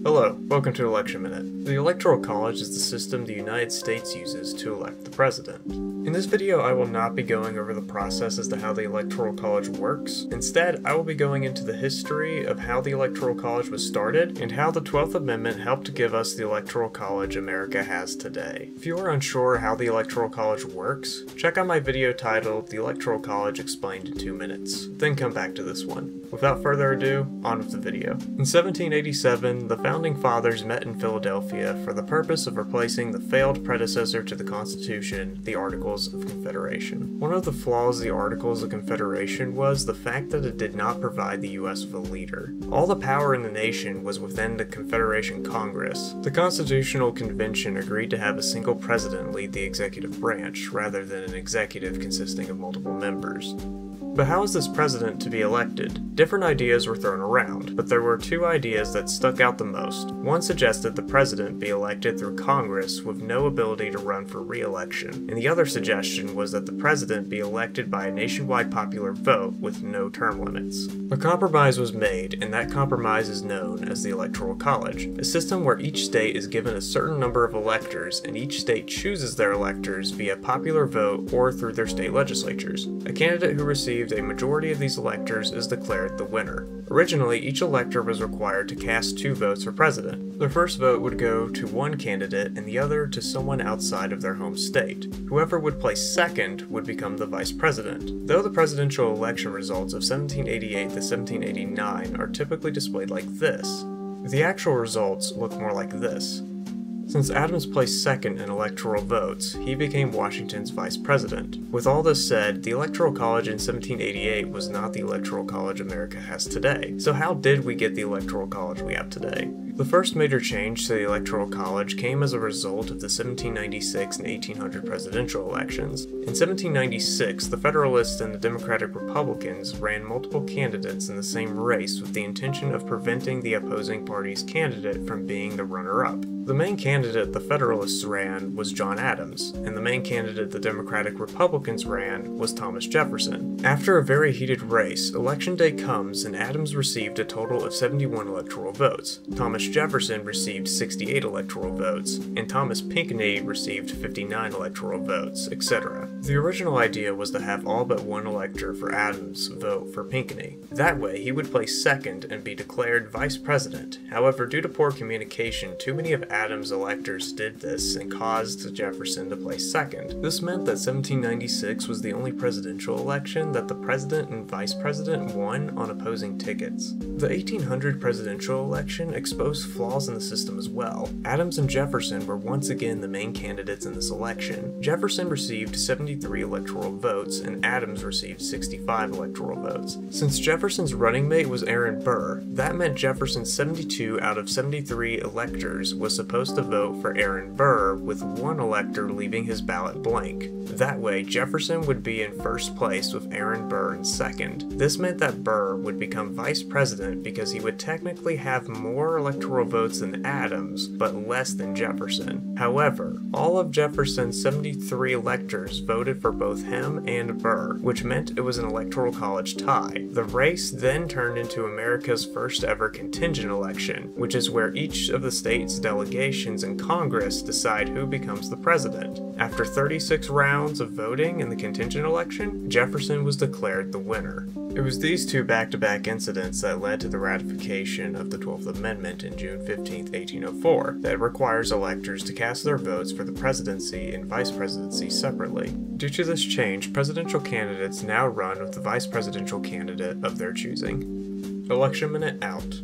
Hello, welcome to Election Minute. The Electoral College is the system the United States uses to elect the president. In this video, I will not be going over the process as to how the Electoral College works. Instead, I will be going into the history of how the Electoral College was started and how the 12th Amendment helped to give us the Electoral College America has today. If you are unsure how the Electoral College works, check out my video titled The Electoral College Explained in 2 Minutes, then come back to this one. Without further ado, on with the video. In 1787, the Founding Fathers met in Philadelphia for the purpose of replacing the failed predecessor to the Constitution, the Articles of Confederation. One of the flaws of the Articles of Confederation was the fact that it did not provide the U.S. with a leader. All the power in the nation was within the Confederation Congress. The Constitutional Convention agreed to have a single president lead the executive branch, rather than an executive consisting of multiple members. But how is this president to be elected? Different ideas were thrown around, but there were two ideas that stuck out the most. One suggested the president be elected through Congress with no ability to run for re-election, and the other suggestion was that the president be elected by a nationwide popular vote with no term limits. A compromise was made, and that compromise is known as the Electoral College, a system where each state is given a certain number of electors, and each state chooses their electors via popular vote or through their state legislatures. A candidate who received a majority of these electors is declared the winner. Originally, each elector was required to cast 2 votes for president. The first vote would go to one candidate and the other to someone outside of their home state. Whoever would place second would become the vice president. Though the presidential election results of 1788 to 1789 are typically displayed like this, the actual results look more like this. Since Adams placed second in electoral votes, he became Washington's vice president. With all this said, the Electoral College in 1788 was not the Electoral College America has today. So how did we get the Electoral College we have today? The first major change to the Electoral College came as a result of the 1796 and 1800 presidential elections. In 1796, the Federalists and the Democratic Republicans ran multiple candidates in the same race with the intention of preventing the opposing party's candidate from being the runner-up. The main candidate the Federalists ran was John Adams, and the main candidate the Democratic Republicans ran was Thomas Jefferson. After a very heated race, Election Day comes and Adams received a total of 71 electoral votes. Thomas Jefferson received 68 electoral votes, and Thomas Pinckney received 59 electoral votes, etc. The original idea was to have all but one elector for Adams vote for Pinckney. That way, he would place second and be declared vice president. However, due to poor communication, too many of Adams' electors did this and caused Jefferson to place second. This meant that 1796 was the only presidential election that the president and vice president won on opposing tickets. The 1800 presidential election exposed flaws in the system as well. Adams and Jefferson were once again the main candidates in this election. Jefferson received 73 electoral votes and Adams received 65 electoral votes. Since Jefferson's running mate was Aaron Burr, that meant Jefferson's 72 out of 73 electors was supposed to vote for Aaron Burr, with one elector leaving his ballot blank. That way, Jefferson would be in first place with Aaron Burr in second. This meant that Burr would become vice president because he would technically have more electoral votes than Adams, but less than Jefferson. However, all of Jefferson's 73 electors voted for both him and Burr, which meant it was an Electoral College tie. The race then turned into America's first ever contingent election, which is where each of the state's delegations in Congress decide who becomes the president. After 36 rounds of voting in the contingent election, Jefferson was declared the winner. It was these two back-to-back incidents that led to the ratification of the 12th Amendment in June 15, 1804, that requires electors to cast their votes for the presidency and vice presidency separately. Due to this change, presidential candidates now run with the vice presidential candidate of their choosing. Election Minute out.